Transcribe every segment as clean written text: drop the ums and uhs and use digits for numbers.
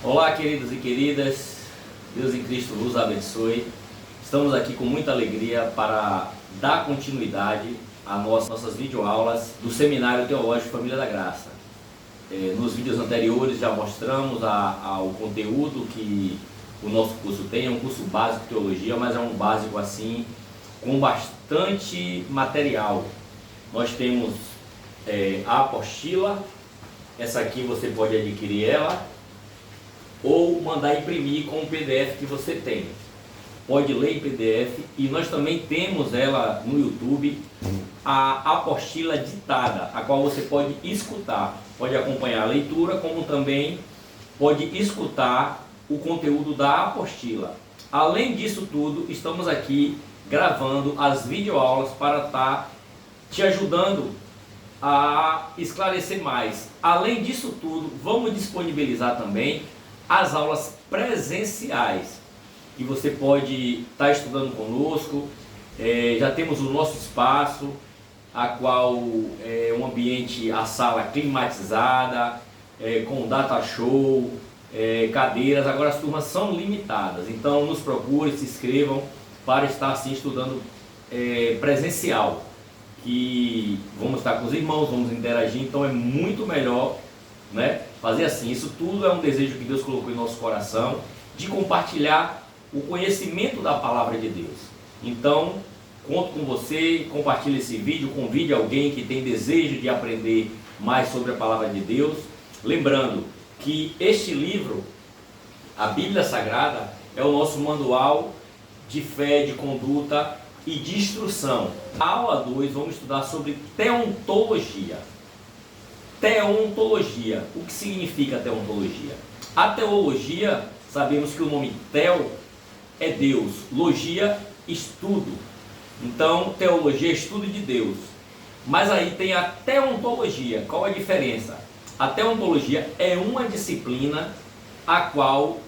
Olá, queridos e queridas, Deus em Cristo vos abençoe. Estamos aqui com muita alegria para dar continuidade às nossas videoaulas do Seminário Teológico Família da Graça. Nos vídeos anteriores já mostramos o conteúdo que o nosso curso tem. É um curso básico de teologia, mas é um básico assim com bastante material. Nós temos a apostila, essa aqui você pode adquirir ela ou mandar imprimir com o PDF que você tem. Pode ler em PDF, e nós também temos ela no YouTube, a apostila ditada, a qual você pode escutar, pode acompanhar a leitura, como também pode escutar o conteúdo da apostila. Além disso tudo, estamos aqui gravando as videoaulas para estar te ajudando a esclarecer mais. Além disso tudo, vamos disponibilizar também as aulas presenciais, que você pode estar estudando conosco. Já temos o nosso espaço, a qual é um ambiente, a sala climatizada, com data show, cadeiras. Agora as turmas são limitadas, então nos procure, se inscrevam para estar assim estudando presencial, que vamos estar com os irmãos, vamos interagir, então é muito melhor, né, fazer assim. Isso tudo é um desejo que Deus colocou em nosso coração, de compartilhar o conhecimento da palavra de Deus. Então, conto com você, compartilhe esse vídeo, convide alguém que tem desejo de aprender mais sobre a palavra de Deus. Lembrando que este livro, a Bíblia Sagrada, é o nosso manual de fé, de conduta e de instrução. Na aula 2 vamos estudar sobre teontologia. Teontologia. O que significa teontologia? A teologia, sabemos que o nome teo é Deus, logia, estudo. Então, teologia é estudo de Deus. Mas aí tem a teontologia. Qual a diferença? A teontologia é uma disciplina a qual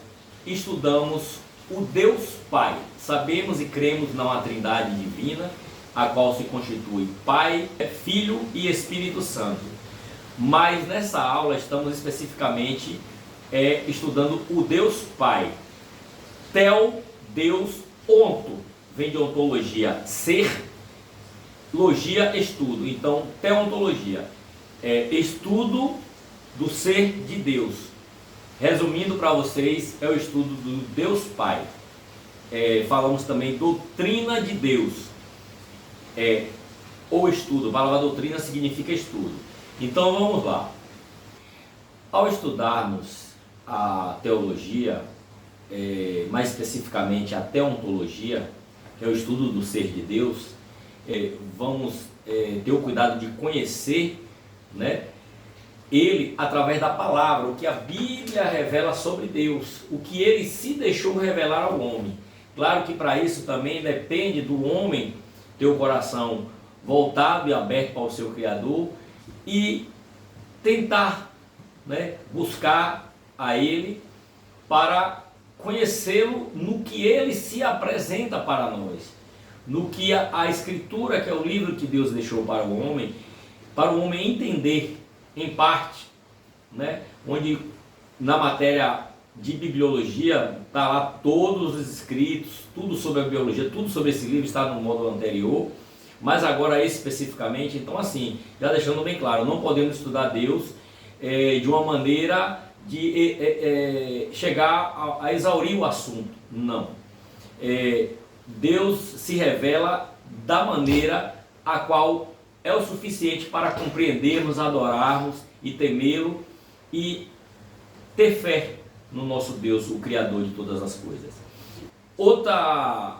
estudamos o Deus Pai. Sabemos e cremos numa trindade divina, a qual se constitui Pai, Filho e Espírito Santo. Mas nessa aula estamos especificamente estudando o Deus Pai. Tel, Deus, onto, vem de ontologia, ser, logia, estudo. Então, teontologia é estudo do ser de Deus. Resumindo para vocês, é o estudo do Deus Pai. Falamos também doutrina de Deus. O estudo, a palavra doutrina significa estudo. Então vamos lá. Ao estudarmos a teologia, mais especificamente a teontologia, que é o estudo do ser de Deus, vamos ter o cuidado de conhecer, né, ele através da palavra, o que a Bíblia revela sobre Deus, o que ele se deixou revelar ao homem. Claro que para isso também depende do homem ter o coração voltado e aberto para o seu Criador e tentar, né, buscar a ele para conhecê-lo no que ele se apresenta para nós, no que a Escritura, que é o livro que Deus deixou para o homem entender em parte, né, onde na matéria de bibliologia está lá todos os escritos, tudo sobre a biologia, tudo sobre esse livro está no módulo anterior. Mas agora especificamente, então assim, já deixando bem claro, não podemos estudar Deus de uma maneira de chegar a exaurir o assunto, não. Deus se revela da maneira a qual é o suficiente para compreendermos, adorarmos e temê-lo e ter fé no nosso Deus, o Criador de todas as coisas. Outra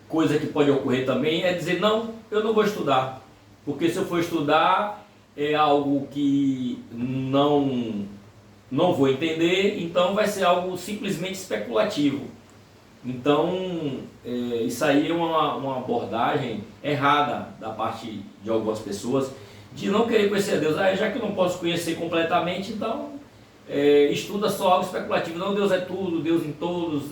coisa que pode ocorrer também é dizer, não, eu não vou estudar, porque se eu for estudar é algo que não vou entender, então vai ser algo simplesmente especulativo. Então isso aí é uma abordagem errada da parte de algumas pessoas, de não querer conhecer a Deus. Já que eu não posso conhecer completamente, então estuda só algo especulativo. Não, Deus é tudo, Deus em todos,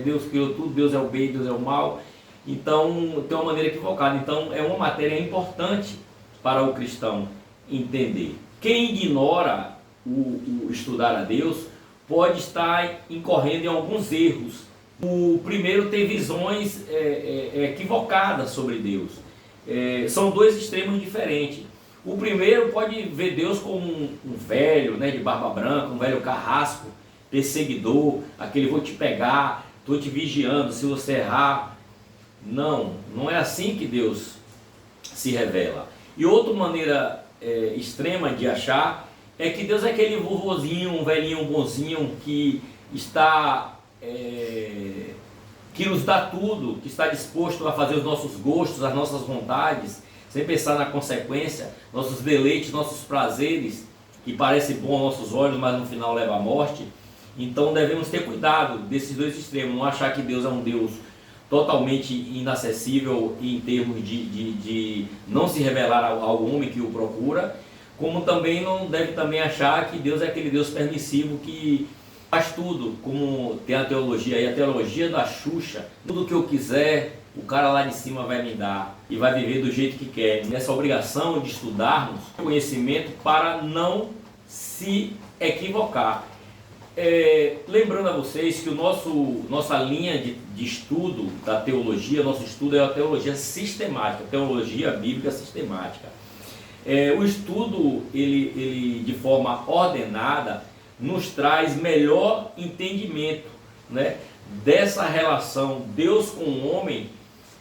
Deus criou tudo, Deus é o bem, Deus é o mal. Então tem uma maneira equivocada. Então é uma matéria importante para o cristão entender. Quem ignora o estudar a Deus, pode estar incorrendo em alguns erros. O primeiro tem visões equivocadas sobre Deus. São dois extremos diferentes. O primeiro pode ver Deus como um velho, né, de barba branca, um velho carrasco, perseguidor, aquele vou te pegar, estou te vigiando, se você errar. Não, não é assim que Deus se revela. E outra maneira extrema de achar é que Deus é aquele vovozinho, um velhinho bonzinho que está que nos dá tudo, que está disposto a fazer os nossos gostos, as nossas vontades, sem pensar na consequência, nossos deleites, nossos prazeres, que parecem bons aos nossos olhos, mas no final leva à morte. Então devemos ter cuidado desses dois extremos, não achar que Deus é um Deus totalmente inacessível em termos de não se revelar ao homem que o procura, como também não deve também achar que Deus é aquele Deus permissivo que faz tudo, como tem a teologia aí, a teologia da Xuxa, tudo que eu quiser, o cara lá de cima vai me dar e vai viver do jeito que quer. Nessa obrigação de estudarmos conhecimento para não se equivocar. Lembrando a vocês que nossa linha de estudo da teologia, nosso estudo é a teologia sistemática, teologia bíblica sistemática. O estudo, ele de forma ordenada, nos traz melhor entendimento, né, dessa relação Deus com o homem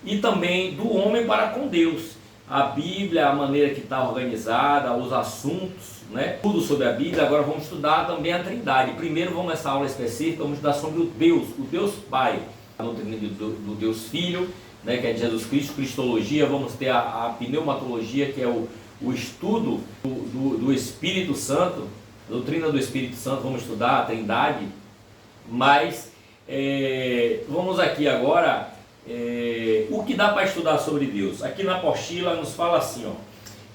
e também do homem para com Deus. A Bíblia, a maneira que está organizada, os assuntos, né, tudo sobre a Bíblia. Agora vamos estudar também a Trindade. Primeiro vamos nessa aula específica, vamos estudar sobre o Deus Pai, a doutrina do Deus Filho, né, que é de Jesus Cristo, Cristologia. Vamos ter a pneumatologia, que é o estudo do Espírito Santo, doutrina do Espírito Santo. Vamos estudar a Trindade, mas vamos aqui agora o que dá para estudar sobre Deus. Aqui na apostila nos fala assim, ó,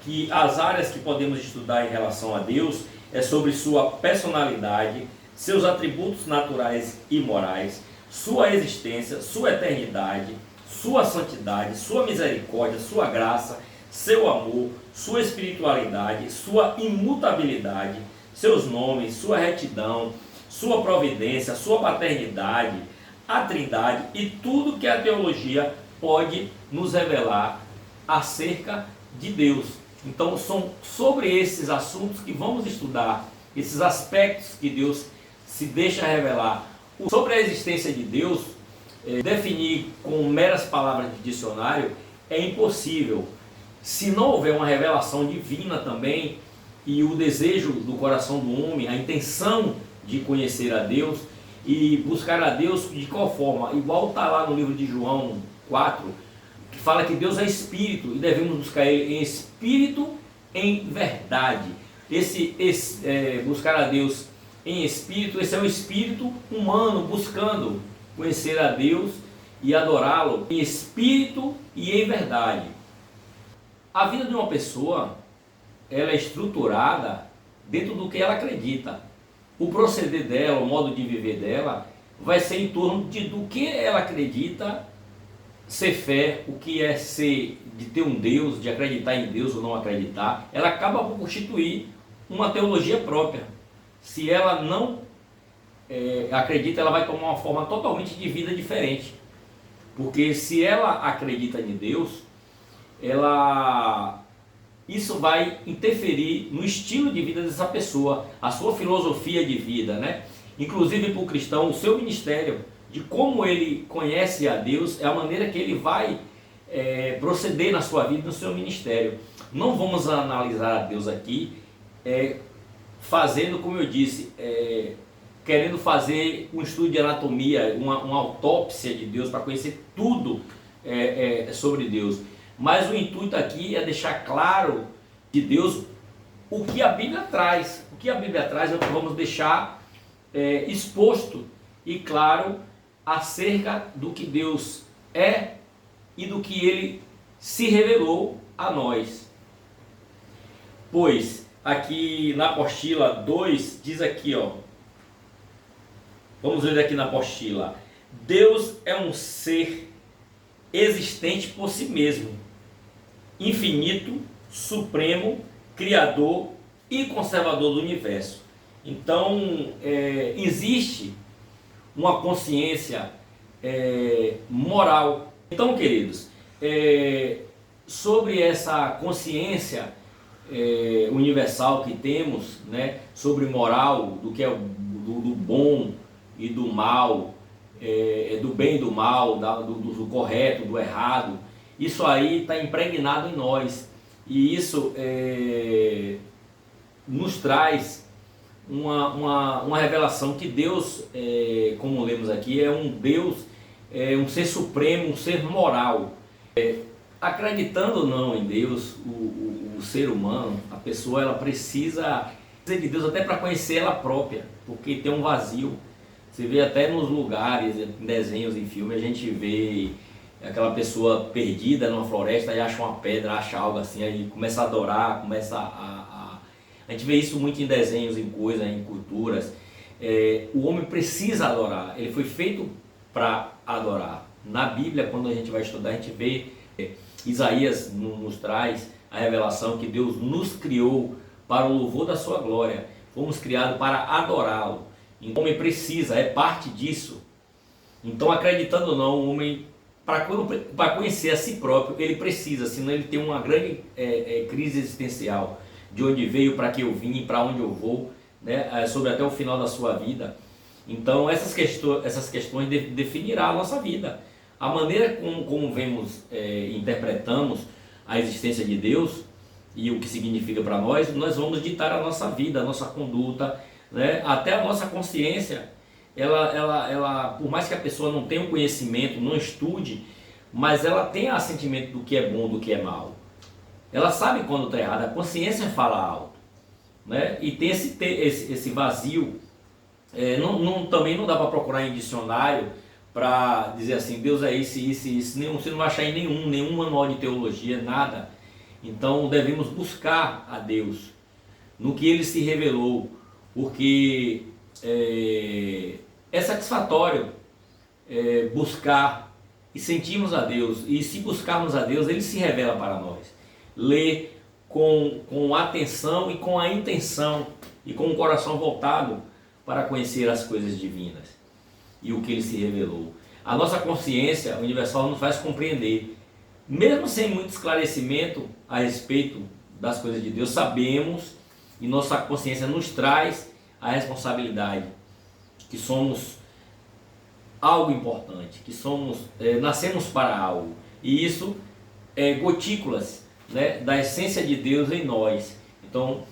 que as áreas que podemos estudar em relação a Deus é sobre sua personalidade, seus atributos naturais e morais, sua existência, sua eternidade, sua santidade, sua misericórdia, sua graça, seu amor, sua espiritualidade, sua imutabilidade, seus nomes, sua retidão, sua providência, sua paternidade, a Trindade e tudo que a teologia pode nos revelar acerca de Deus. Então são sobre esses assuntos que vamos estudar, esses aspectos que Deus se deixa revelar. Sobre a existência de Deus, definir com meras palavras de dicionário é impossível. Se não houver uma revelação divina também, e o desejo do coração do homem, a intenção de conhecer a Deus e buscar a Deus de qual forma? Igual está lá no livro de João 4, que fala que Deus é Espírito e devemos buscar Ele em Espírito, em verdade. Buscar a Deus em Espírito, esse é o Espírito humano buscando conhecer a Deus e adorá-lo em Espírito e em verdade. A vida de uma pessoa, ela é estruturada dentro do que ela acredita. O proceder dela, o modo de viver dela, vai ser em torno do que ela acredita ser fé, o que é ser, de ter um Deus, de acreditar em Deus ou não acreditar. Ela acaba por constituir uma teologia própria. Se ela não acredita, ela vai tomar uma forma totalmente de vida diferente. Porque se ela acredita em Deus, isso vai interferir no estilo de vida dessa pessoa, a sua filosofia de vida, né? Inclusive para o cristão, o seu ministério, de como ele conhece a Deus, é a maneira que ele vai proceder na sua vida, no seu ministério. Não vamos analisar a Deus aqui, fazendo, como eu disse, querendo fazer um estudo de anatomia, uma autópsia de Deus, para conhecer tudo sobre Deus. Mas o intuito aqui é deixar claro de Deus o que a Bíblia traz. O que a Bíblia traz é o que vamos deixar exposto e claro acerca do que Deus é e do que Ele se revelou a nós. Pois, aqui na apostila 2, diz aqui, ó, vamos ver aqui na apostila: Deus é um ser existente por si mesmo, infinito, supremo, criador e conservador do universo. Então, existe uma consciência moral. Então, queridos, sobre essa consciência universal que temos, né, sobre moral, do que é do bom e do mal, do bem e do mal, do correto, do errado, isso aí está impregnado em nós, e isso nos traz uma revelação que Deus, como lemos aqui, é um Deus, um ser supremo, um ser moral. Acreditando ou não em Deus, o ser humano, a pessoa, ela precisa de Deus até para conhecer ela própria, porque tem um vazio. Você vê até nos lugares, em desenhos, em filmes, a gente vê aquela pessoa perdida numa floresta e acha uma pedra, acha algo assim, aí começa a adorar, começa a gente vê isso muito em desenhos, em coisas, em culturas. O homem precisa adorar, ele foi feito para adorar. Na Bíblia, quando a gente vai estudar, a gente vê, Isaías nos traz a revelação que Deus nos criou para o louvor da sua glória. Fomos criados para adorá-lo. Então, o homem precisa, é parte disso. Então, acreditando ou não, o homem, para conhecer a si próprio, ele precisa, senão ele tem uma grande crise existencial. De onde veio, para que eu vim, para onde eu vou, né? Sobre até o final da sua vida. Então, essas questões definirão a nossa vida. A maneira como interpretamos a existência de Deus e o que significa para nós vamos ditar a nossa vida, a nossa conduta, né? Até a nossa consciência. Ela, por mais que a pessoa não tenha um conhecimento, não estude, mas ela tem assentimento do que é bom, do que é mal. Ela sabe quando está errada, a consciência fala alto, né? E tem esse vazio. Também não dá para procurar em dicionário para dizer assim, Deus é isso, isso, isso. Você não vai achar em nenhum manual de teologia, nada. Então devemos buscar a Deus no que Ele se revelou, porque é satisfatório buscar e sentirmos a Deus, e se buscarmos a Deus, Ele se revela para nós. Ler com atenção e com a intenção e com o coração voltado para conhecer as coisas divinas e o que Ele se revelou. A nossa consciência universal nos faz compreender, mesmo sem muito esclarecimento a respeito das coisas de Deus, sabemos, e nossa consciência nos traz a responsabilidade que somos algo importante, que nascemos para algo, e isso é gotículas, né, da essência de Deus em nós. Então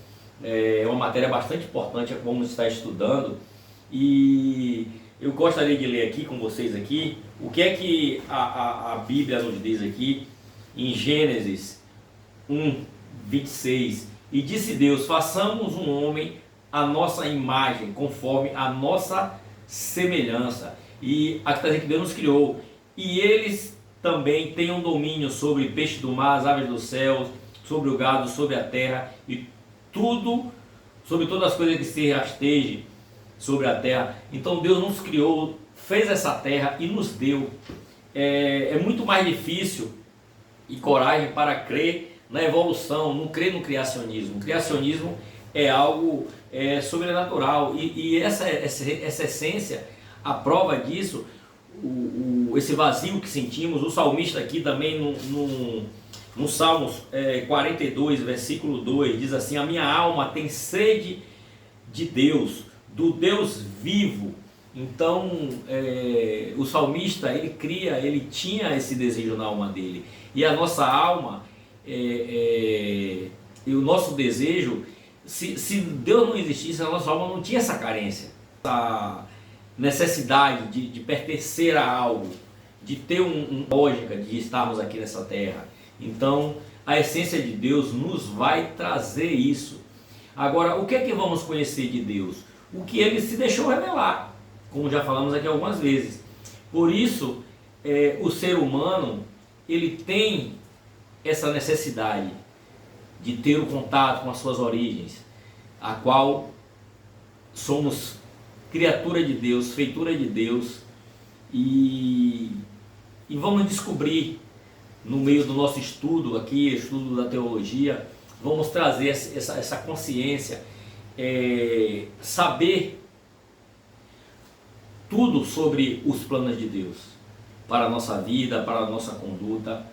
é uma matéria bastante importante, vamos estar estudando, e eu gostaria de ler aqui com vocês aqui o que é que a Bíblia nos diz aqui em Gênesis 1:26. E disse Deus: façamos um homem à nossa imagem, conforme a nossa semelhança. E aqui está dizendo que Deus nos criou, e eles também tenham domínio sobre peixes do mar, as aves dos céus, sobre o gado, sobre a terra e sobre todas as coisas que se rastejem sobre a terra. Então Deus nos criou, fez essa terra e nos deu. É muito mais difícil e coragem para crer na evolução, não crer no criacionismo. O criacionismo é algo sobrenatural, e essa essência, a prova disso, esse vazio que sentimos. O salmista aqui também no Salmos 42, versículo 2, diz assim: a minha alma tem sede de Deus, do Deus vivo. Então o salmista, ele tinha esse desejo na alma dele, e a nossa alma e o nosso desejo, se Deus não existisse, a nossa alma não tinha essa carência, essa necessidade de pertencer a algo, de ter uma lógica de estarmos aqui nessa terra. Então a essência de Deus nos vai trazer isso. Agora, o que é que vamos conhecer de Deus? O que Ele se deixou revelar, como já falamos aqui algumas vezes. Por isso o ser humano, ele tem essa necessidade de ter o contato com as suas origens, a qual somos criatura de Deus, feitura de Deus, e vamos descobrir no meio do nosso estudo aqui, estudo da teologia, vamos trazer essa consciência saber tudo sobre os planos de Deus para a nossa vida, para a nossa conduta.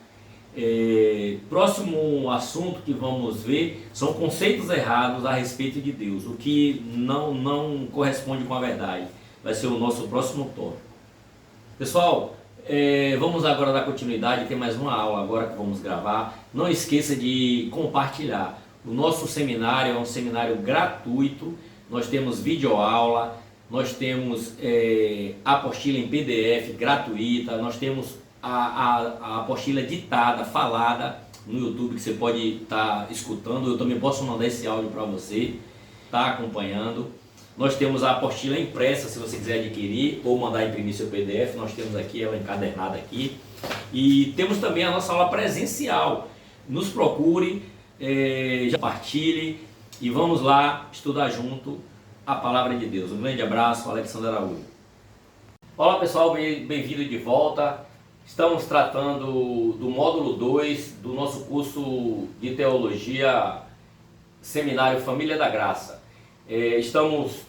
Próximo assunto que vamos ver são conceitos errados a respeito de Deus, o que não corresponde com a verdade. Vai ser o nosso próximo tópico. Pessoal, vamos agora dar continuidade, tem mais uma aula agora que vamos gravar. Não esqueça de compartilhar. O nosso seminário é um seminário gratuito, nós temos videoaula, nós temos a apostila em PDF gratuita, nós temos a apostila ditada, falada no YouTube, que você pode estar escutando. Eu também posso mandar esse áudio para você estar acompanhando. Nós temos a apostila impressa, se você quiser adquirir ou mandar imprimir seu PDF, nós temos aqui ela encadernada aqui. E temos também a nossa aula presencial. Nos procure, já compartilhe e vamos lá estudar junto a palavra de Deus. Um grande abraço, Alexandre Araújo. Olá pessoal, bem-vindo de volta. Estamos tratando do módulo 2 do nosso curso de Teologia Seminário Família da Graça. Estamos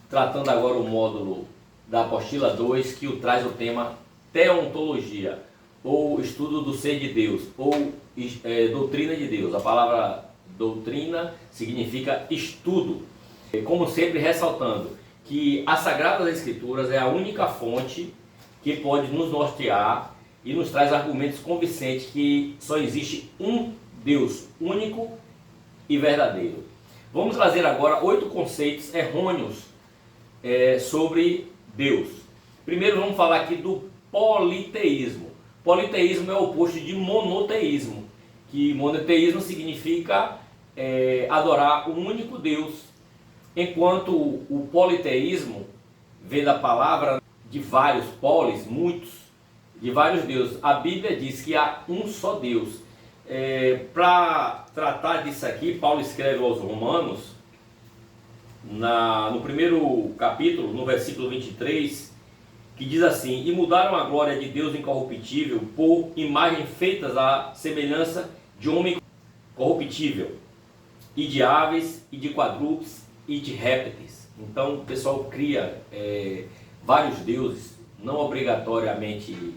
tratando agora o módulo da apostila 2, que traz o tema Teontologia, ou estudo do ser de Deus, ou doutrina de Deus. A palavra doutrina significa estudo. Como sempre, ressaltando que as Sagradas Escrituras é a única fonte que pode nos nortear e nos traz argumentos convincentes que só existe um Deus único e verdadeiro. Vamos trazer agora 8 conceitos errôneos sobre Deus. Primeiro vamos falar aqui do politeísmo. Politeísmo é o oposto de monoteísmo, que monoteísmo significa adorar um único Deus, enquanto o politeísmo vem da palavra de vários, polis, muitos, de vários deuses. A Bíblia diz que há um só Deus. Para tratar disso aqui, Paulo escreve aos Romanos, no primeiro capítulo, no versículo 23, que diz assim: e mudaram a glória de Deus incorruptível por imagens feitas à semelhança de homem corruptível, e de aves, e de quadrúpedes, e de répteis. Então o pessoal cria vários deuses, não obrigatoriamente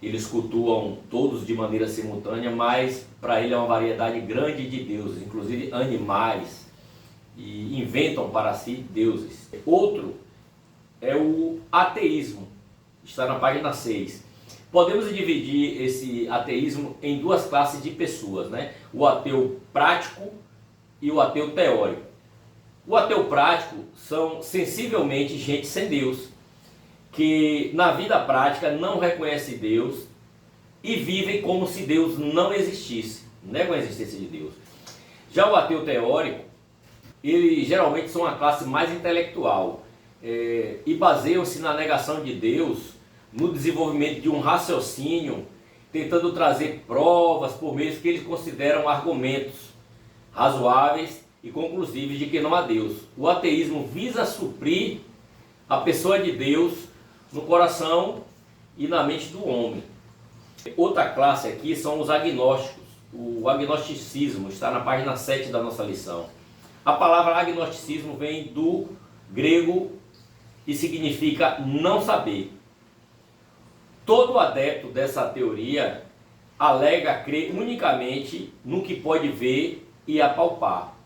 eles cultuam todos de maneira simultânea, mas para ele é uma variedade grande de deuses, inclusive animais, e inventam para si deuses. Outro é o ateísmo, está na página 6. Podemos dividir esse ateísmo em duas classes de pessoas, né? O ateu prático e o ateu teórico. O ateu prático são sensivelmente gente sem Deus, que na vida prática não reconhece Deus e vivem como se Deus não existisse, negam a existência de Deus. Já o ateu teórico, eles geralmente são a classe mais intelectual e baseiam-se na negação de Deus, no desenvolvimento de um raciocínio, tentando trazer provas por meios que eles consideram argumentos razoáveis e conclusivos de que não há Deus. O ateísmo visa suprir a pessoa de Deus no coração e na mente do homem. Outra classe aqui são os agnósticos. O agnosticismo está na página 7 da nossa lição. A palavra agnosticismo vem do grego e significa não saber. Todo adepto dessa teoria alega crer unicamente no que pode ver e apalpar.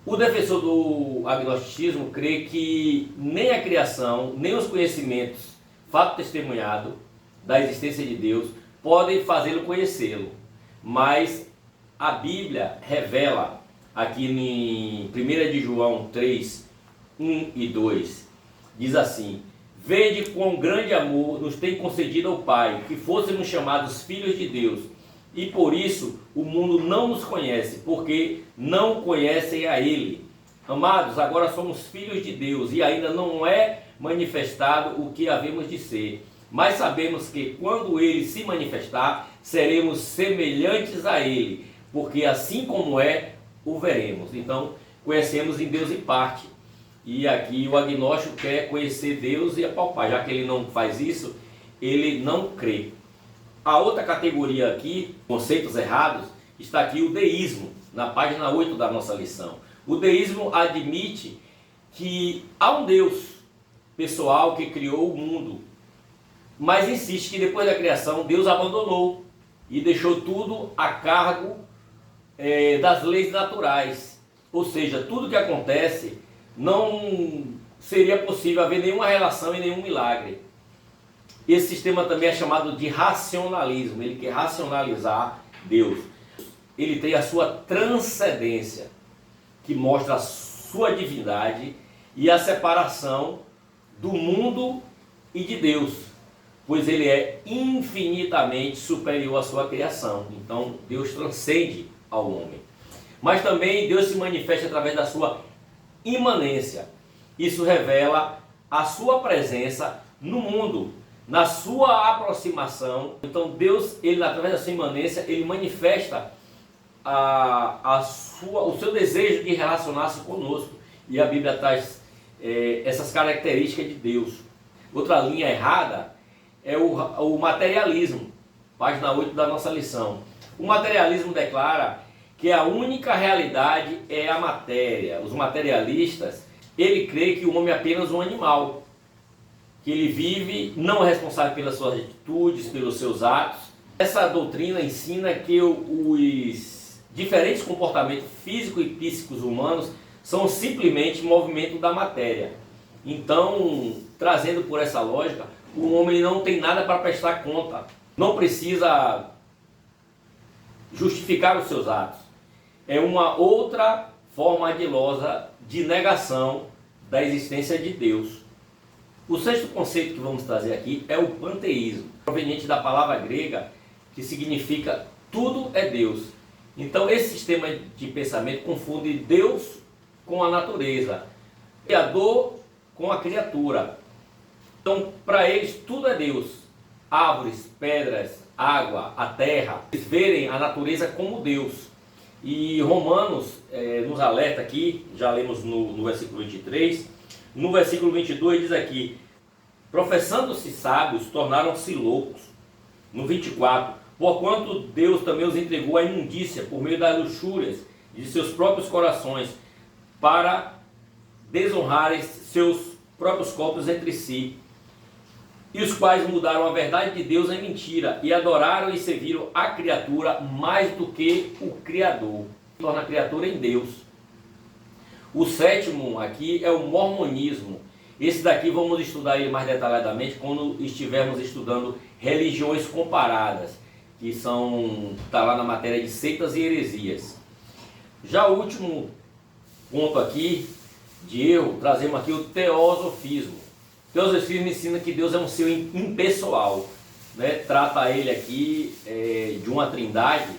O defensor do agnosticismo crê que nem a criação, nem os conhecimentos, fato testemunhado da existência de Deus, podem fazê-lo conhecê-lo. Mas a Bíblia revela aqui em 1 de João 3, 1 e 2, diz assim: vede quão grande amor nos tem concedido ao Pai, que fôssemos chamados filhos de Deus. E por isso o mundo não nos conhece, porque não conhecem a Ele. Amados, agora somos filhos de Deus e ainda não é manifestado o que havemos de ser. Mas sabemos que quando Ele se manifestar, seremos semelhantes a Ele, porque assim como é, o veremos. Então, conhecemos em Deus em parte. E aqui o agnóstico quer conhecer Deus e apalpar. Já que ele não faz isso, ele não crê. A outra categoria aqui, conceitos errados, está aqui o deísmo, na página 8 da nossa lição. O deísmo admite que há um Deus pessoal que criou o mundo, mas insiste que depois da criação Deus abandonou e deixou tudo a cargo das leis naturais. Ou seja, tudo que acontece não seria possível haver nenhuma relação e nenhum milagre. Esse sistema também é chamado de racionalismo. Ele quer racionalizar Deus. Ele tem a sua transcendência, que mostra a sua divindade e a separação do mundo e de Deus, pois ele é infinitamente superior à sua criação. Então Deus transcende ao homem. Mas também Deus se manifesta através da sua imanência. Isso revela a sua presença no mundo, na sua aproximação. Então Deus, ele através da sua imanência, ele manifesta o seu desejo de relacionar-se conosco. E a Bíblia traz essas características de Deus. Outra linha errada é o materialismo, página 8 da nossa lição. O materialismo declara que a única realidade é a matéria. Os materialistas, ele crê que o homem é apenas um animal, que ele vive, não é responsável pelas suas atitudes, pelos seus atos. Essa doutrina ensina que os diferentes comportamentos físicos e psíquicos humanos são simplesmente movimento da matéria. Então, trazendo por essa lógica, o homem não tem nada para prestar conta, não precisa justificar os seus atos. É uma outra forma ardilosa de negação da existência de Deus. O sexto conceito que vamos trazer aqui é o panteísmo, proveniente da palavra grega que significa tudo é Deus. Então esse sistema de pensamento confunde Deus com a natureza, o Criador com a criatura. Então para eles tudo é Deus, árvores, pedras, água, a terra. Eles verem a natureza como Deus. E Romanos nos alerta aqui, já lemos no versículo 23, no versículo 22 diz aqui: professando-se sábios, tornaram-se loucos. No 24, porquanto Deus também os entregou à imundícia por meio das luxúrias de seus próprios corações, para desonrarem seus próprios corpos entre si, e os quais mudaram a verdade de Deus em mentira, e adoraram e serviram a criatura mais do que o Criador. Torna a criatura em Deus. O sétimo aqui é o mormonismo. Esse daqui vamos estudar ele mais detalhadamente quando estivermos estudando religiões comparadas, que está lá na matéria de seitas e heresias. Já o último ponto aqui de erro, trazemos aqui o teosofismo. O teosofismo ensina que Deus é um ser impessoal, né? Trata ele aqui de uma trindade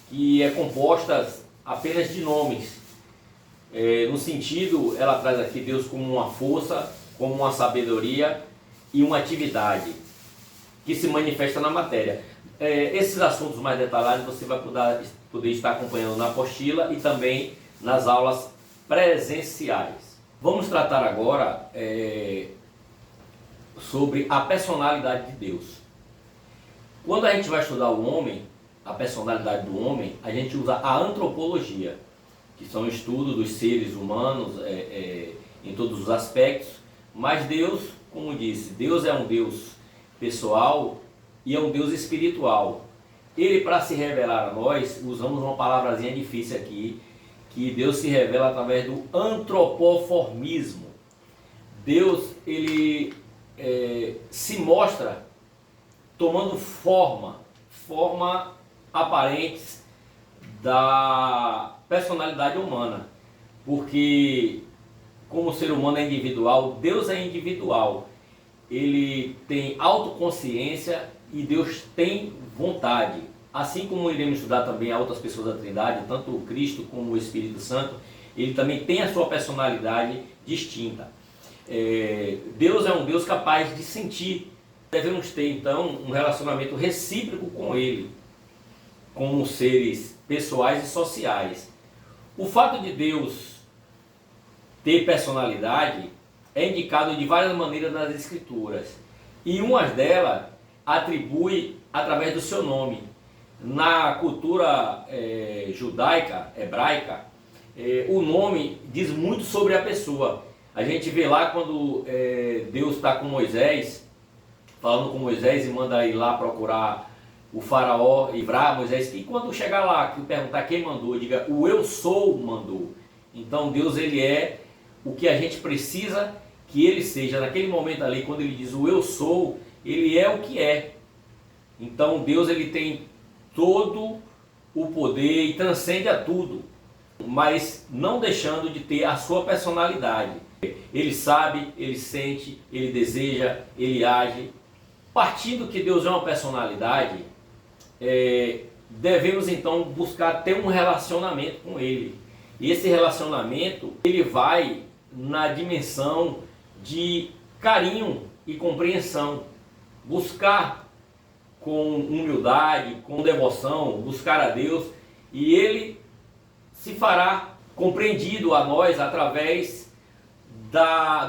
que é composta apenas de nomes. No sentido, ela traz aqui Deus como uma força, como uma sabedoria e uma atividade que se manifesta na matéria. Esses assuntos mais detalhados você vai poder estar acompanhando na apostila e também nas aulas presenciais. Vamos tratar agora sobre a personalidade de Deus. Quando a gente vai estudar o homem, a personalidade do homem, a gente usa a antropologia, que são o estudo dos seres humanos em todos os aspectos, mas Deus, como disse, Deus é um Deus pessoal e é um Deus espiritual. Ele, para se revelar a nós, usamos uma palavrazinha difícil aqui, que Deus se revela através do antropoformismo. Deus, ele se mostra tomando forma aparentes da personalidade humana, porque como o ser humano é individual, Deus é individual. Ele tem autoconsciência e Deus tem vontade. Assim como iremos estudar também a outras pessoas da Trindade, tanto o Cristo como o Espírito Santo, ele também tem a sua personalidade distinta. Deus é um Deus capaz de sentir. Devemos ter então um relacionamento recíproco com Ele, como seres pessoais e sociais. O fato de Deus ter personalidade é indicado de várias maneiras nas Escrituras, e uma delas atribui através do seu nome. Na cultura judaica, hebraica, O nome diz muito sobre a pessoa. A gente vê lá quando Deus está com Moisés, falando com Moisés e manda ir lá procurar o faraó, livrar Moisés. E quando chegar lá, que perguntar quem mandou, diga: o eu sou mandou. Então Deus, ele é o que a gente precisa que ele seja. Naquele momento ali, quando ele diz o eu sou, ele é o que é. Então Deus, ele tem todo o poder e transcende a tudo, mas não deixando de ter a sua personalidade. Ele sabe, ele sente, ele deseja, ele age. Partindo que Deus é uma personalidade, devemos então buscar ter um relacionamento com ele. E esse relacionamento, ele vai na dimensão de carinho e compreensão. Buscar com humildade, com devoção, buscar a Deus, e ele se fará compreendido a nós através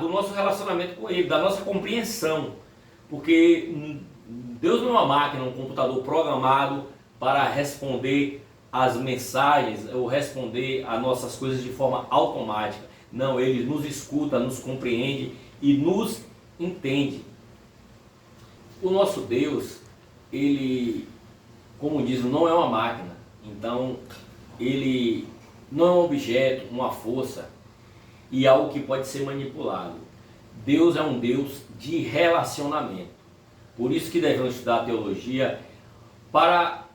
do nosso relacionamento com ele, da nossa compreensão. Porque Deus não é uma máquina, um computador programado para responder as mensagens ou responder a nossas coisas de forma automática. Não, ele nos escuta, nos compreende e nos entende. O nosso Deus, ele, como diz, não é uma máquina. Então, ele não é um objeto, uma força e algo que pode ser manipulado. Deus é um Deus de relacionamento. Por isso que devemos estudar teologia para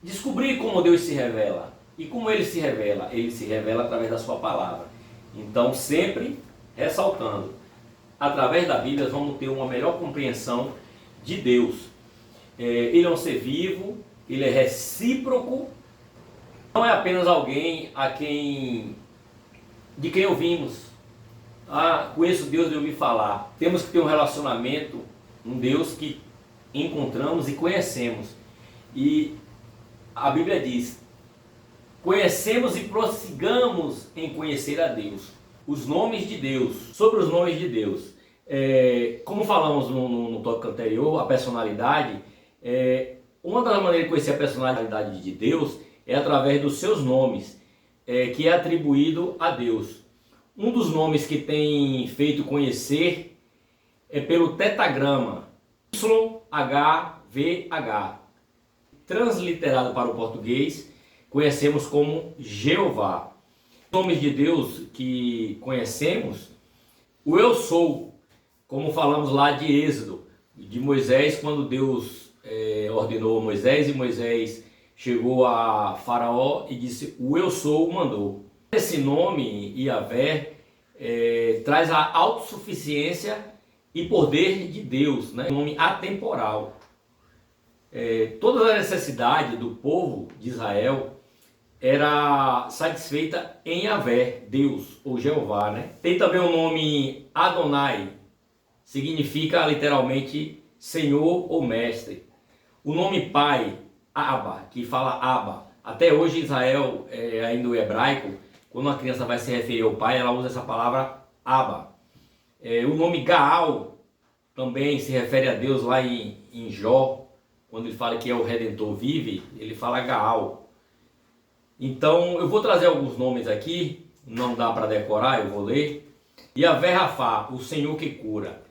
descobrir como Deus se revela. E como ele se revela? Ele se revela através da sua palavra. Então, sempre ressaltando, através da Bíblia vamos ter uma melhor compreensão de Deus. Ele é um ser vivo, ele é recíproco, não é apenas alguém de quem ouvimos. Conheço Deus de ouvir falar. Temos que ter um relacionamento, um Deus que encontramos e conhecemos. E a Bíblia diz: conhecemos e prossigamos em conhecer a Deus. Os nomes de Deus. Sobre os nomes de Deus. Como falamos no tópico anterior, a personalidade. Uma das maneiras de conhecer a personalidade de Deus é através dos seus nomes, que é atribuído a Deus. Um dos nomes que tem feito conhecer é pelo tetagrama YHVH. Transliterado para o português, conhecemos como Jeová. Os nomes de Deus que conhecemos, o eu sou, como falamos lá de Êxodo, de Moisés, quando Deus ordenou a Moisés e Moisés chegou a Faraó e disse: o eu sou mandou. Esse nome, Yahvé, traz a autossuficiência e poder de Deus, né? Um nome atemporal. Toda a necessidade do povo de Israel era satisfeita em Yahvé, Deus ou Jeová, né? Tem também o nome Adonai, significa literalmente Senhor ou Mestre. O nome Pai, Abba, que fala Abba. Até hoje Israel, ainda o hebraico, quando uma criança vai se referir ao pai, ela usa essa palavra Abba. O nome Gaal também se refere a Deus lá em Jó, quando ele fala que é o Redentor vive, ele fala Gaal. Então eu vou trazer alguns nomes aqui, não dá para decorar, eu vou ler. Yahvé Rafá, o Senhor que cura.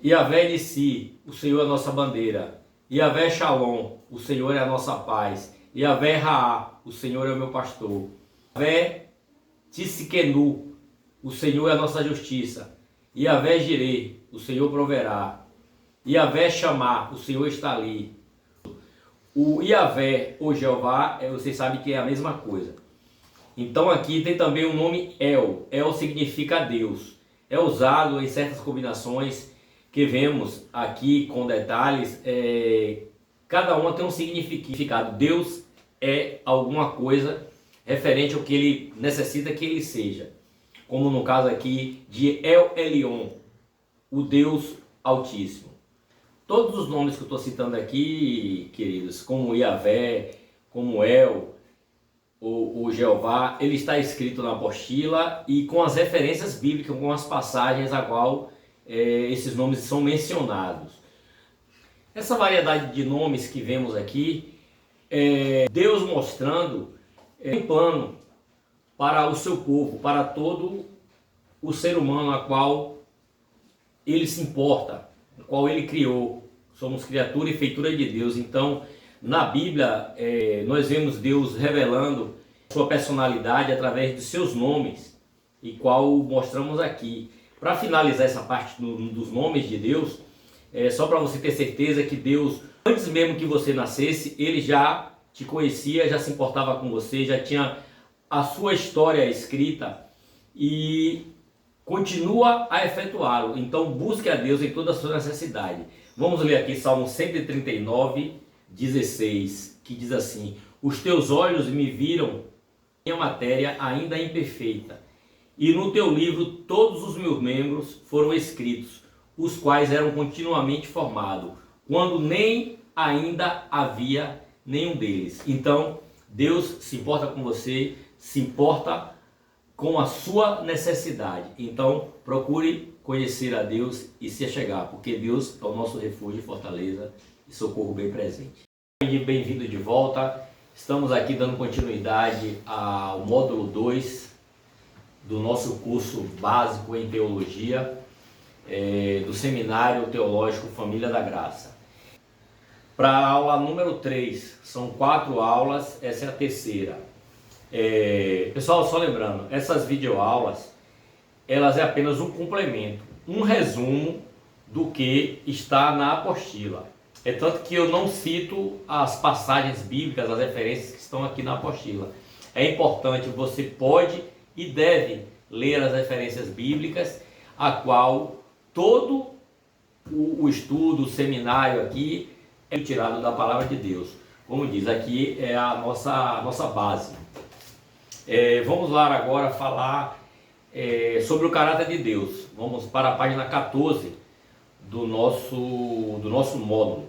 Yahvé Nissi, o Senhor é a nossa bandeira. Yahvé Shalom, o Senhor é a nossa paz. Yahvé Raá, o Senhor é o meu pastor. Yahvé Tisikenu, o Senhor é a nossa justiça. Yahvé Jireh, o Senhor proverá. Yahvé Chamar, o Senhor está ali. O Yahvé ou Jeová, vocês sabem que é a mesma coisa. Então aqui tem também o nome El. El significa Deus. É usado em certas combinações que vemos aqui com detalhes. Cada uma tem um significado. Deus é alguma coisa referente ao que ele necessita que ele seja. Como no caso aqui de El Elyon, o Deus Altíssimo. Todos os nomes que eu estou citando aqui, queridos, como Yahvé, como El, o Jeová, ele está escrito na apostila e com as referências bíblicas, com as passagens a qual esses nomes são mencionados. Essa variedade de nomes que vemos aqui, Deus mostrando um plano para o seu povo, para todo o ser humano a qual ele se importa, a qual ele criou. Somos criatura e feitura de Deus. Então, na Bíblia, nós vemos Deus revelando sua personalidade através de seus nomes, e qual mostramos aqui. Para finalizar essa parte dos nomes de Deus, só para você ter certeza que Deus, antes mesmo que você nascesse, Ele já te conhecia, já se importava com você, já tinha a sua história escrita e continua a efetuá-lo. Então busque a Deus em toda a sua necessidade. Vamos ler aqui Salmo 139, 16, que diz assim: os teus olhos me viram minha matéria ainda imperfeita, e no teu livro todos os meus membros foram escritos, os quais eram continuamente formados, quando nem ainda havia nenhum deles. Então, Deus se importa com você, se importa com a sua necessidade. Então, procure conhecer a Deus e se achegar, porque Deus é o nosso refúgio, fortaleza e socorro bem presente. Bem-vindo de volta. Estamos aqui dando continuidade ao módulo 2 do nosso curso básico em teologia, do Seminário Teológico Família da Graça. Para a aula número 3, são 4 aulas, essa é a terceira. Pessoal, só lembrando, essas videoaulas, elas é apenas um complemento, um resumo do que está na apostila. É tanto que eu não cito as passagens bíblicas, as referências que estão aqui na apostila. É importante, você pode e deve ler as referências bíblicas, a qual todo o estudo, o seminário aqui é tirado da palavra de Deus. Como diz, aqui é a nossa base. Vamos lá agora falar sobre o caráter de Deus. Vamos para a página 14 do nosso módulo.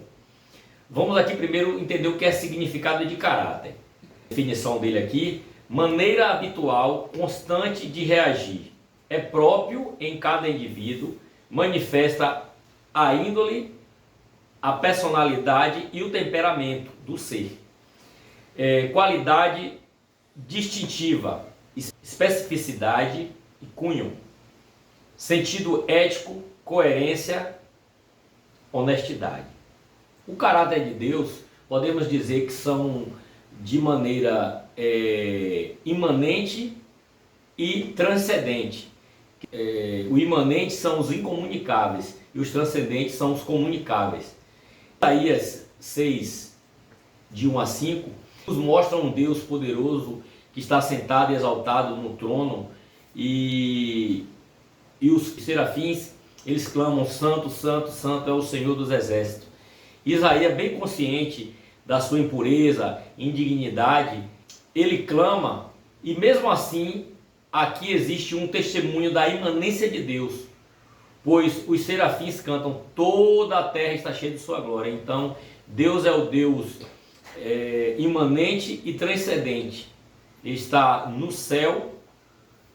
Vamos aqui primeiro entender o que é significado de caráter. A definição dele aqui: maneira habitual, constante de reagir. É próprio em cada indivíduo, manifesta a índole, a personalidade e o temperamento do ser. Qualidade distintiva, especificidade e cunho. Sentido ético, coerência, honestidade. O caráter de Deus, podemos dizer que são de maneira imanente e transcendente. O imanente são os incomunicáveis e os transcendentes são os comunicáveis. Isaías 6, de 1 a 5, nos mostra um Deus poderoso que está sentado e exaltado no trono, e os serafins, eles clamam: santo, santo, santo é o Senhor dos exércitos. Isaías, bem consciente da sua impureza, indignidade, ele clama, e mesmo assim, aqui existe um testemunho da imanência de Deus, pois os serafins cantam: toda a terra está cheia de sua glória. Então, Deus é o Deus imanente e transcendente. Ele está no céu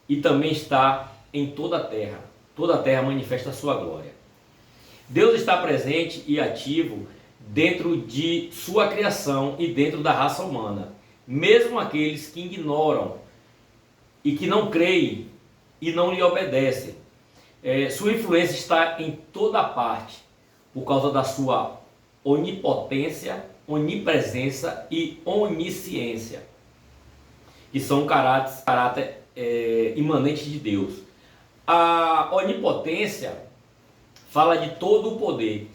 e também está em toda a terra. Toda a terra manifesta a sua glória. Deus está presente e ativo dentro de sua criação e dentro da raça humana. Mesmo aqueles que ignoram e que não creem e não lhe obedecem. Sua influência está em toda parte, por causa da sua onipotência, onipresença e onisciência, que são caráter imanente de Deus. A onipotência fala de todo o poder.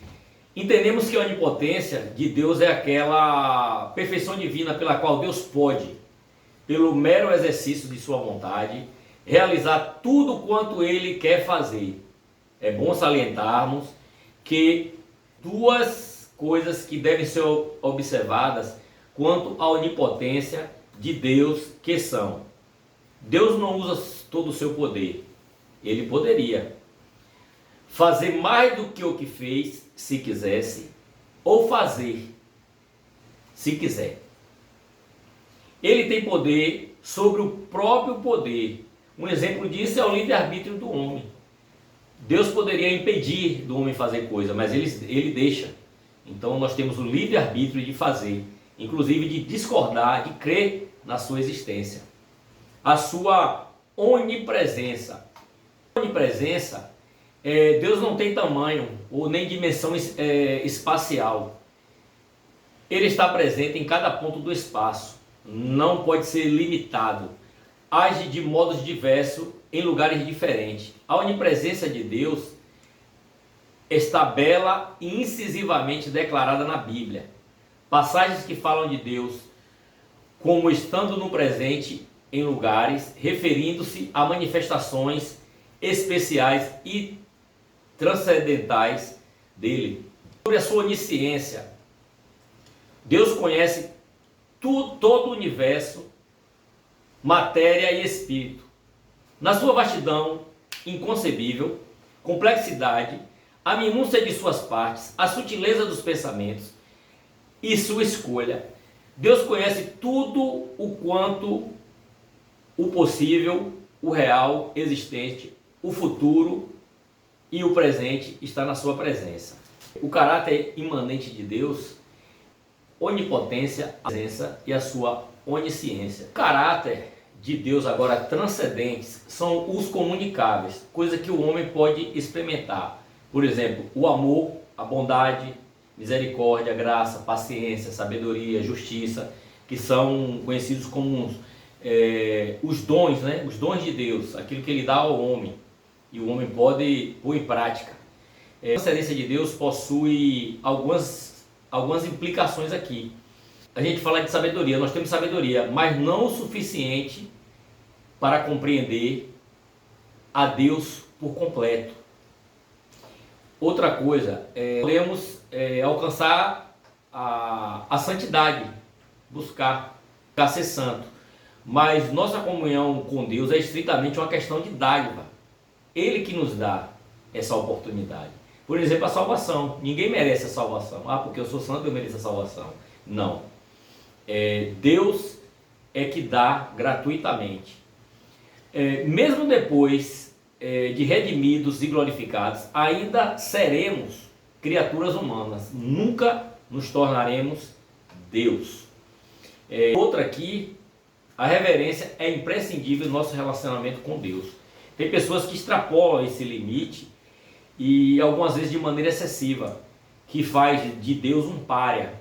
Entendemos que a onipotência de Deus é aquela perfeição divina pela qual Deus pode, pelo mero exercício de sua vontade, realizar tudo quanto Ele quer fazer. É bom salientarmos que duas coisas que devem ser observadas quanto à onipotência de Deus, que são: Deus não usa todo o seu poder. Ele poderia fazer mais do que o que fez, se quisesse, ou fazer, se quiser. Ele tem poder sobre o próprio poder. Um exemplo disso é o livre-arbítrio do homem. Deus poderia impedir do homem fazer coisa, mas ele deixa. Então nós temos o livre-arbítrio de fazer, inclusive de discordar, de crer na sua existência. a sua onipresença. Onipresença, Deus não tem tamanho ou nem dimensão espacial. Ele está presente em cada ponto do espaço, não pode ser limitado, age de modos diversos em lugares diferentes. A onipresença de Deus está bela e incisivamente declarada na Bíblia. Passagens que falam de Deus como estando no presente em lugares, referindo-se a manifestações especiais e transcendentais dele. Sobre a sua onisciência, Deus conhece todo o universo, matéria e espírito. Na sua vastidão inconcebível, complexidade, a minúcia de suas partes, a sutileza dos pensamentos e sua escolha, Deus conhece tudo o quanto o possível, o real, existente, o futuro e o presente está na sua presença. O caráter imanente de Deus, onipotência, a presença e a sua onisciência. O caráter de Deus agora transcendentes são os comunicáveis, coisa que o homem pode experimentar. Por exemplo, o amor, a bondade, misericórdia, graça, paciência, sabedoria, justiça, que são conhecidos como os dons, né? Os dons de Deus, aquilo que ele dá ao homem e o homem pode pôr em prática. A transcendência de Deus possui algumas implicações aqui. A gente fala de sabedoria, nós temos sabedoria, mas não o suficiente para compreender a Deus por completo. Outra coisa, podemos alcançar a santidade, buscar ser santo, mas nossa comunhão com Deus é estritamente uma questão de dádiva. Ele que nos dá essa oportunidade. Por exemplo, a salvação. Ninguém merece a salvação. Porque eu sou santo eu mereço a salvação. Não. Deus é que dá gratuitamente. Mesmo depois de redimidos e glorificados, ainda seremos criaturas humanas. Nunca nos tornaremos Deus. Outra aqui, a reverência é imprescindível no nosso relacionamento com Deus. Tem pessoas que extrapolam esse limite e algumas vezes de maneira excessiva, que faz de Deus um pária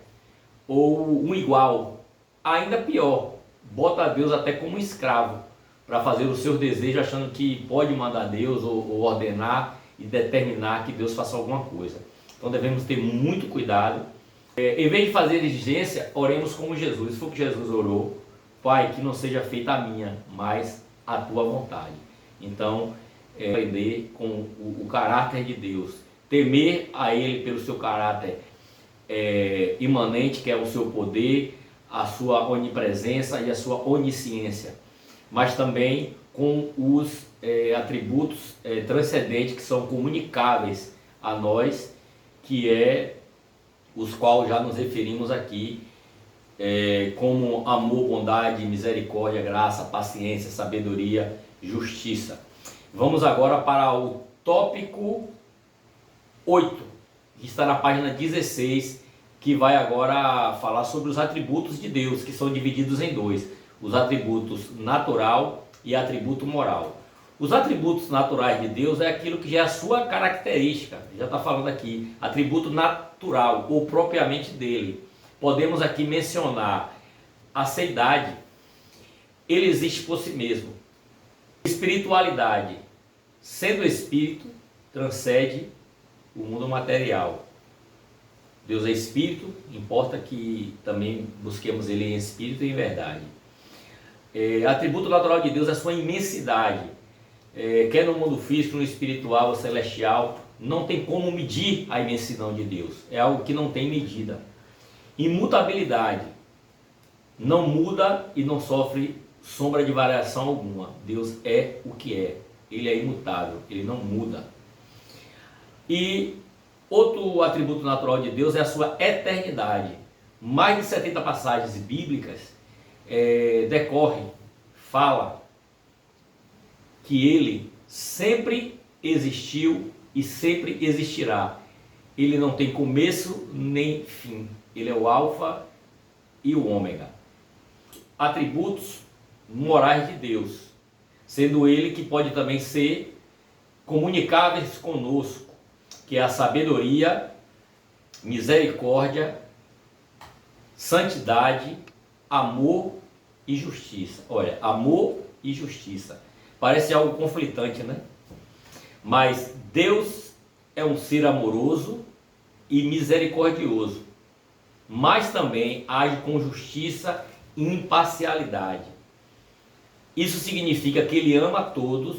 ou um igual. Ainda pior, bota Deus até como um escravo para fazer os seus desejos, achando que pode mandar Deus ou ordenar e determinar que Deus faça alguma coisa. Então devemos ter muito cuidado. Em vez de fazer exigência, oremos como Jesus. Se for que Jesus orou: Pai, que não seja feita a minha, mas a tua vontade. Então, aprender com o caráter de Deus, temer a Ele pelo seu caráter imanente, que é o seu poder, a sua onipresença e a sua onisciência, mas também com os atributos transcendentes que são comunicáveis a nós, que os quais já nos referimos aqui, como amor, bondade, misericórdia, graça, paciência, sabedoria, justiça. Vamos agora para o tópico 8, que está na página 16, que vai agora falar sobre os atributos de Deus, que são divididos em dois: os atributos natural e atributo moral. Os atributos naturais de Deus é aquilo que já é a sua característica, já está falando aqui, atributo natural ou propriamente dele. Podemos aqui mencionar a seidade, ele existe por si mesmo. Espiritualidade, sendo espírito, transcende o mundo material. Deus é espírito, importa que também busquemos ele em espírito e em verdade. Atributo natural de Deus é a sua imensidade, quer no mundo físico, no espiritual ou celestial, não tem como medir a imensidão de Deus, é algo que não tem medida. Imutabilidade, não muda e não sofre sombra de variação alguma. Deus é o que é, ele é imutável, ele não muda. E outro atributo natural de Deus é a sua eternidade. Mais de 70 passagens bíblicas fala que ele sempre existiu e sempre existirá. Ele não tem começo nem fim. Ele é o alfa e o ômega. Atributos morais de Deus, sendo Ele que pode também ser comunicáveis conosco, que é a sabedoria, misericórdia, santidade, amor e justiça. Olha, amor e justiça. Parece algo conflitante, né? Mas Deus é um ser amoroso e misericordioso, mas também age com justiça e imparcialidade. Isso significa que Ele ama a todos,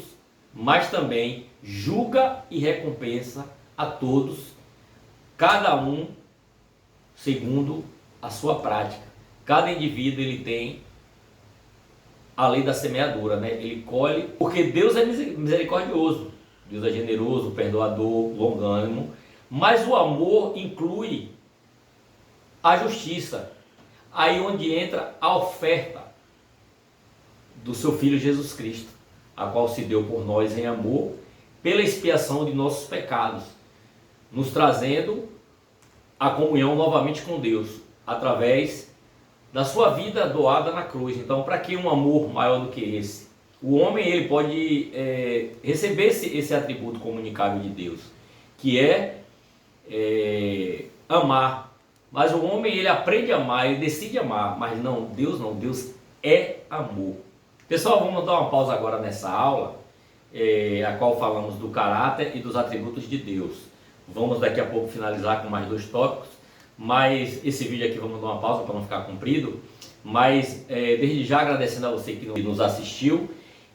mas também julga e recompensa a todos, cada um segundo a sua prática. Cada indivíduo ele tem a lei da semeadura, né? Ele colhe, porque Deus é misericordioso, Deus é generoso, perdoador, longânimo, mas o amor inclui a justiça. Aí onde entra a oferta do seu Filho Jesus Cristo, a qual se deu por nós em amor, pela expiação de nossos pecados, nos trazendo a comunhão novamente com Deus, através da sua vida doada na cruz. Então, para que um amor maior do que esse? O homem ele pode receber esse atributo comunicável de Deus, que é amar. Mas o homem ele aprende a amar, ele decide amar, mas não, Deus é amor. Pessoal, vamos dar uma pausa agora nessa aula, a qual falamos do caráter e dos atributos de Deus. Vamos daqui a pouco finalizar com mais 2 tópicos, mas esse vídeo aqui vamos dar uma pausa para não ficar comprido. Mas desde já agradecendo a você que nos assistiu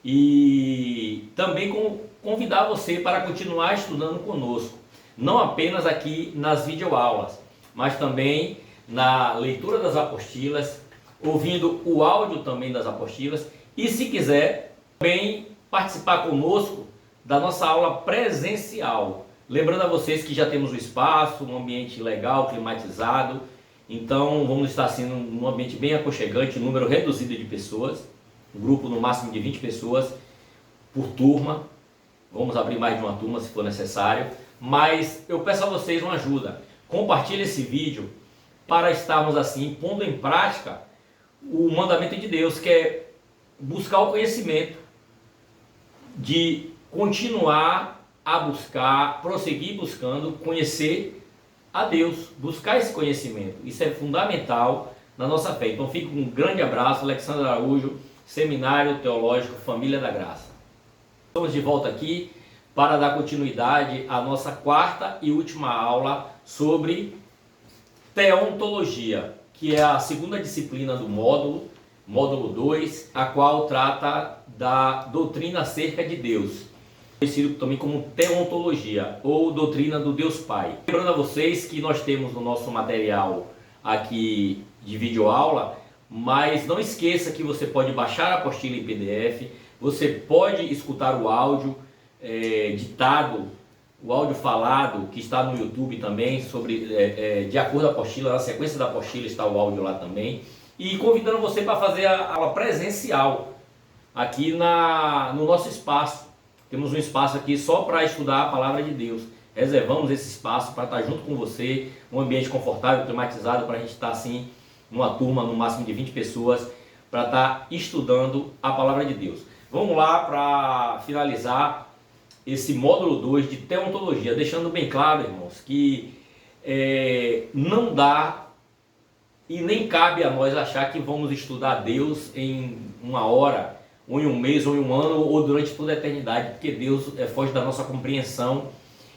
e também convidar você para continuar estudando conosco, não apenas aqui nas videoaulas, mas também na leitura das apostilas, ouvindo o áudio também das apostilas, e se quiser também participar conosco da nossa aula presencial. Lembrando a vocês que já temos um espaço, um ambiente legal, climatizado, então vamos estar sendo um ambiente bem aconchegante, número reduzido de pessoas, um grupo no máximo de 20 pessoas por turma. Vamos abrir mais de uma turma se for necessário, mas eu peço a vocês uma ajuda. Compartilhe esse vídeo para estarmos assim pondo em prática o mandamento de Deus, que é buscar o conhecimento, de continuar a buscar, prosseguir buscando conhecer a Deus, buscar esse conhecimento. Isso é fundamental na nossa fé. Então fica um grande abraço, Alexandre Araújo, Seminário Teológico Família da Graça. Estamos de volta aqui para dar continuidade à nossa 4ª e última aula sobre teontologia, que é a 2ª disciplina do módulo 2, a qual trata da doutrina acerca de Deus, conhecido também como teontologia ou doutrina do Deus Pai. Lembrando a vocês que nós temos no nosso material aqui de videoaula, mas não esqueça que você pode baixar a apostila em PDF, você pode escutar o áudio ditado, o áudio falado que está no YouTube também, sobre de acordo com a apostila, na sequência da apostila está o áudio lá também, e convidando você para fazer a aula presencial aqui no nosso espaço. Temos um espaço aqui só para estudar a palavra de Deus. Reservamos esse espaço para estar junto com você, um ambiente confortável, climatizado, para a gente estar assim, numa turma no máximo de 20 pessoas, para estar estudando a palavra de Deus. Vamos lá para finalizar esse módulo 2 de teontologia, deixando bem claro, irmãos, que não dá e nem cabe a nós achar que vamos estudar Deus em 1 hora, ou em 1 mês, ou em 1 ano, ou durante toda a eternidade, porque Deus foge da nossa compreensão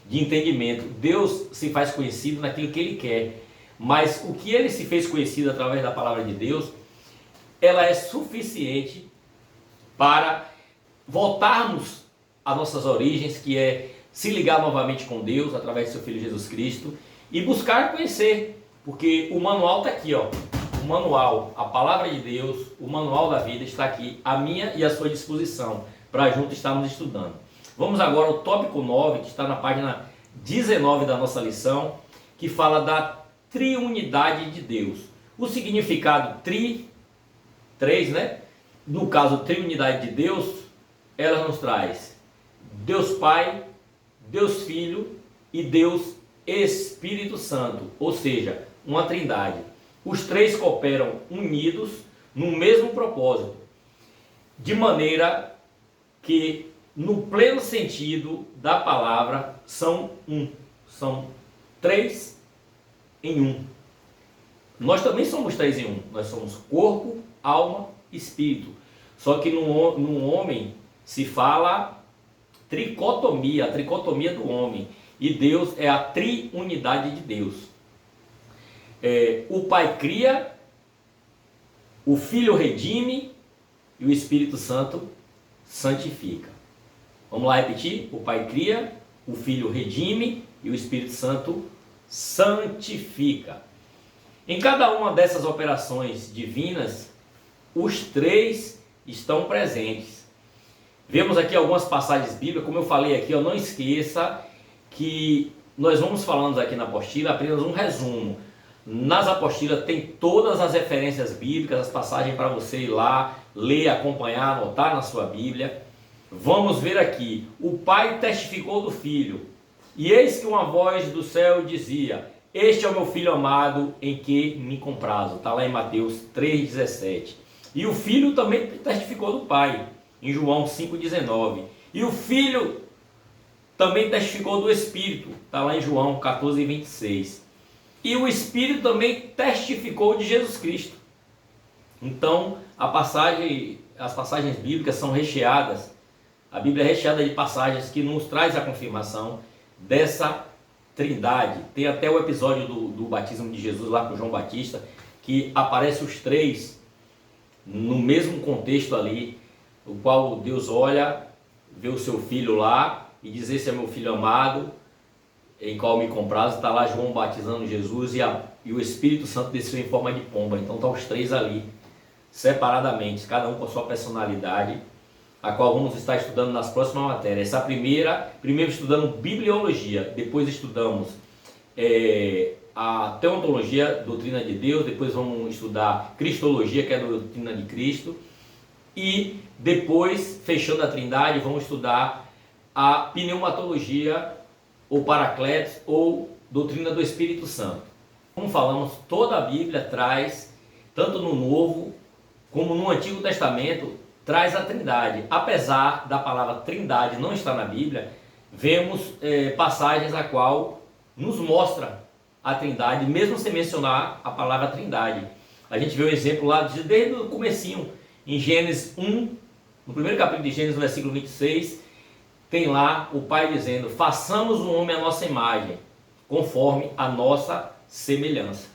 de entendimento. Deus se faz conhecido naquilo que Ele quer, mas o que Ele se fez conhecido através da palavra de Deus, ela é suficiente para voltarmos às nossas origens, que é se ligar novamente com Deus através do seu Filho Jesus Cristo e buscar conhecer, porque o manual está aqui, ó. O manual, a palavra de Deus, o manual da vida está aqui, à minha e à sua disposição, para juntos estarmos estudando. Vamos agora ao tópico 9, que está na página 19 da nossa lição, que fala da triunidade de Deus. O significado três, né? No caso, triunidade de Deus, ela nos traz Deus Pai, Deus Filho e Deus Espírito Santo, ou seja, uma trindade. Os 3 cooperam unidos no mesmo propósito. de maneira que, no pleno sentido da palavra, são um, são três em um. Nós também somos três em um, nós somos corpo, alma e espírito. Só que no homem se fala tricotomia, a tricotomia do homem. E Deus é a triunidade de Deus. O Pai cria, o Filho redime e o Espírito Santo santifica. Vamos lá repetir? O Pai cria, o Filho redime e o Espírito Santo santifica. Em cada uma dessas operações divinas, os três estão presentes. Vemos aqui algumas passagens bíblicas, como eu falei aqui, não esqueça que nós vamos falando aqui na apostila apenas um resumo. Nas apostilas tem todas as referências bíblicas, as passagens para você ir lá, ler, acompanhar, anotar na sua Bíblia. Vamos ver aqui, o Pai testificou do Filho, e eis que uma voz do céu dizia: este é o meu Filho amado, em que me comprazo. Está lá em Mateus 3,17. E o Filho também testificou do Pai, em João 5,19. E o Filho também testificou do Espírito, está lá em João 14,26. E o Espírito também testificou de Jesus Cristo. Então, as passagens bíblicas são recheadas, a Bíblia é recheada de passagens que nos traz a confirmação dessa Trindade. Tem até o episódio do batismo de Jesus lá com João Batista, que aparece os três no mesmo contexto ali, o qual Deus olha, vê o seu filho lá e diz: esse é meu filho amado, em qual me comprazo. Está lá João batizando Jesus e o Espírito Santo desceu em forma de pomba. Então estão os três ali, separadamente, cada um com a sua personalidade, a qual vamos estar estudando nas próximas matérias. Essa primeiro estudando bibliologia, depois estudamos a teontologia, doutrina de Deus, depois vamos estudar cristologia, que é a doutrina de Cristo, e depois, fechando a Trindade, vamos estudar a pneumatologia, ou paracletos, ou doutrina do Espírito Santo. Como falamos, toda a Bíblia traz, tanto no Novo como no Antigo Testamento, traz a Trindade. Apesar da palavra Trindade não estar na Bíblia, vemos passagens a qual nos mostra a Trindade, mesmo sem mencionar a palavra Trindade. A gente vê um exemplo lá desde o comecinho, em Gênesis 1, no primeiro capítulo de Gênesis, no versículo 26, tem lá o Pai dizendo: façamos um homem à nossa imagem, conforme a nossa semelhança.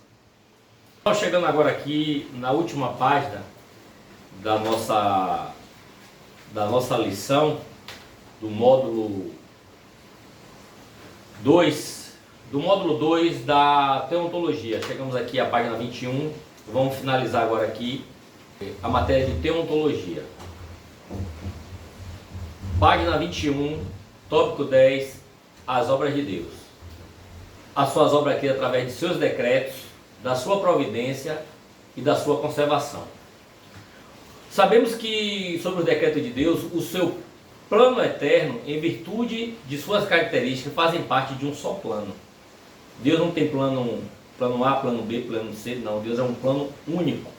Nós chegando agora aqui na última página da nossa lição, do módulo 2, da teontologia. Chegamos aqui à página 21, vamos finalizar agora aqui a matéria de teontologia. Página 21, tópico 10, as obras de Deus. As suas obras aqui através de seus decretos, da sua providência e da sua conservação. Sabemos que, sobre os decretos de Deus, o seu plano eterno, em virtude de suas características, fazem parte de um só plano. Deus não tem plano A, plano B, plano C, não. Deus é um plano único,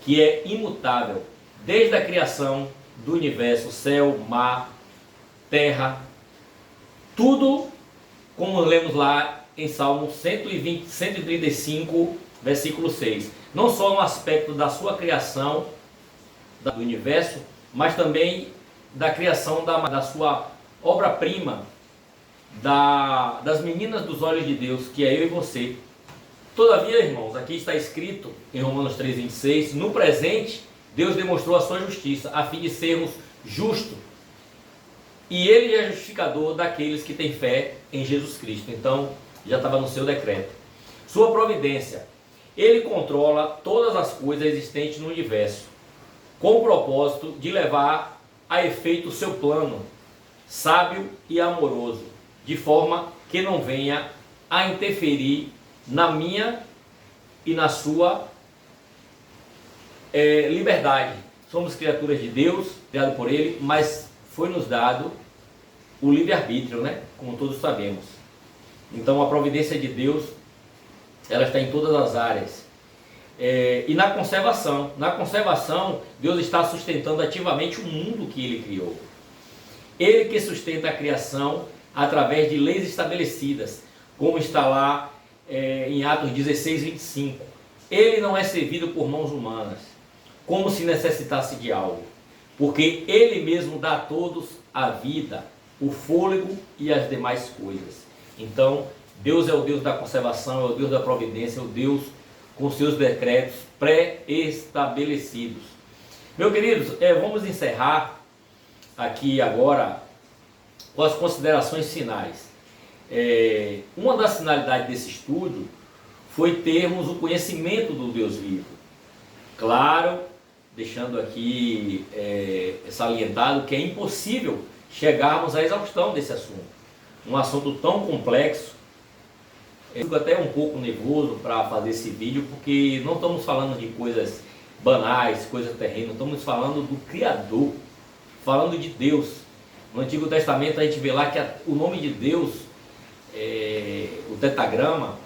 que é imutável, desde a criação do universo, céu, mar, terra, tudo, como lemos lá em Salmo 135, versículo 6. Não só no aspecto da sua criação, do universo, mas também da criação da sua obra-prima, das meninas dos olhos de Deus, que é eu e você. Todavia, irmãos, aqui está escrito em Romanos 3,26, no presente, Deus demonstrou a sua justiça, a fim de sermos justos. E Ele é justificador daqueles que têm fé em Jesus Cristo. Então, já estava no seu decreto. Sua providência. Ele controla todas as coisas existentes no universo, com o propósito de levar a efeito o seu plano, sábio e amoroso, de forma que não venha a interferir na minha e na sua liberdade. Somos criaturas de Deus, criados por Ele, mas foi-nos dado o livre-arbítrio, né? Como todos sabemos. Então a providência de Deus, ela está em todas as áreas. E na conservação. Na conservação, Deus está sustentando ativamente o mundo que Ele criou. Ele que sustenta a criação através de leis estabelecidas, como está lá em Atos 16, 25. Ele não é servido por mãos humanas, como se necessitasse de algo, porque Ele mesmo dá a todos a vida, o fôlego e as demais coisas. Então, Deus é o Deus da conservação, é o Deus da providência, é o Deus com seus decretos pré-estabelecidos. Meus queridos, vamos encerrar aqui agora com as considerações finais. Uma das finalidades desse estudo foi termos o conhecimento do Deus vivo. Claro, deixando aqui salientado que é impossível chegarmos à exaustão desse assunto. Um assunto tão complexo. Eu fico até um pouco nervoso para fazer esse vídeo, porque não estamos falando de coisas banais, coisas terrenas, estamos falando do Criador, falando de Deus. No Antigo Testamento a gente vê lá que o nome de Deus, o tetragrama,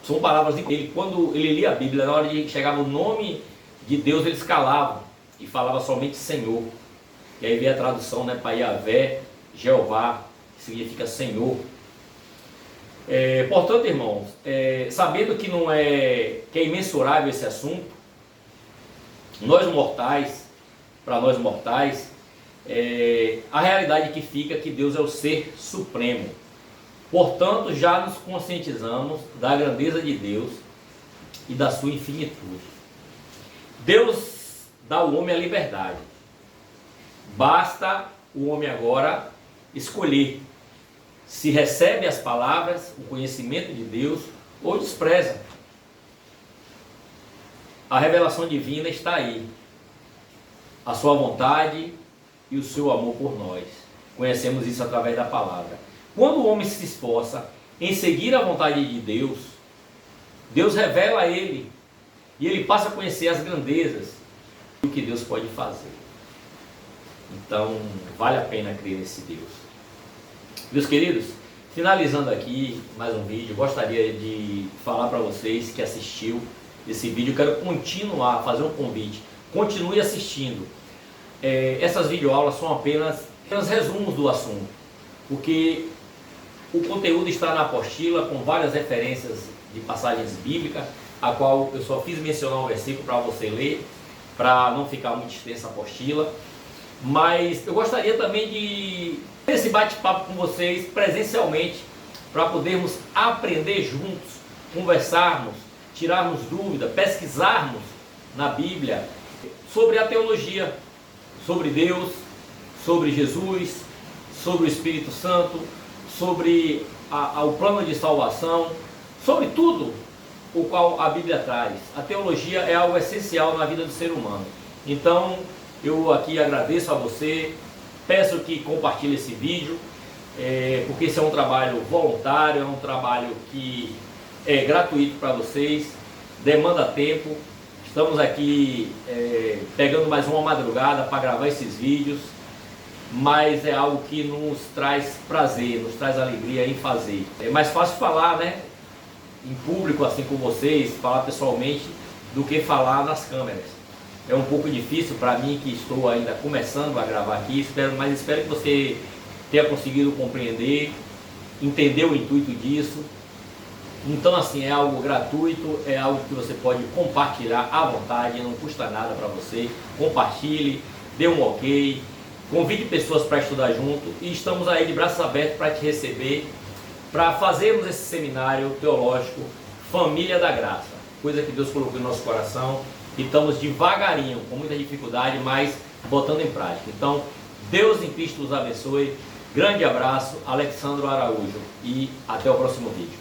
são palavras dele. Quando ele lia a Bíblia, na hora de chegar no nome de Deus, ele escalava e falava somente Senhor. E aí vem a tradução, né, para Yahvé, Jeová, que significa Senhor. Portanto, irmãos, sabendo que que é imensurável esse assunto, para nós mortais, a realidade que fica é que Deus é o ser supremo. Portanto, já nos conscientizamos da grandeza de Deus e da sua infinitude. Deus dá ao homem a liberdade. Basta o homem agora escolher se recebe as palavras, o conhecimento de Deus, ou despreza. A revelação divina está aí. A sua vontade e o seu amor por nós. Conhecemos isso através da palavra. Quando o homem se esforça em seguir a vontade de Deus, Deus revela a ele. E ele passa a conhecer as grandezas e o que Deus pode fazer. Então, vale a pena crer nesse Deus. Meus queridos, finalizando aqui mais um vídeo, gostaria de falar para vocês que assistiu esse vídeo, eu quero continuar, fazer um convite, continue assistindo. Essas videoaulas são apenas resumos do assunto, porque o conteúdo está na apostila com várias referências de passagens bíblicas, a qual eu só fiz mencionar um versículo para você ler, para não ficar muito extensa a apostila. Mas eu gostaria também de ter esse bate-papo com vocês presencialmente, para podermos aprender juntos, conversarmos, tirarmos dúvidas, pesquisarmos na Bíblia sobre a teologia, sobre Deus, sobre Jesus, sobre o Espírito Santo, sobre o plano de salvação, sobre tudo o qual a Bíblia traz. A teologia é algo essencial na vida do ser humano. Então, eu aqui agradeço a você, peço que compartilhe esse vídeo, porque esse é um trabalho voluntário, é um trabalho que é gratuito para vocês, demanda tempo. Estamos aqui pegando mais uma madrugada para gravar esses vídeos, mas é algo que nos traz prazer, nos traz alegria em fazer. É mais fácil falar, né, em público assim com vocês, falar pessoalmente, do que falar nas câmeras. É um pouco difícil para mim, que estou ainda começando a gravar aqui, mas espero que você tenha conseguido compreender, entender o intuito disso. Então, assim, é algo gratuito, é algo que você pode compartilhar à vontade, não custa nada para você. Compartilhe, dê um ok, convide pessoas para estudar junto, e estamos aí de braços abertos para te receber, para fazermos esse seminário teológico Família da Graça, coisa que Deus colocou no nosso coração. E estamos devagarinho, com muita dificuldade, mas botando em prática. Então, Deus em Cristo os abençoe. Grande abraço, Alexandro Araújo, e até o próximo vídeo.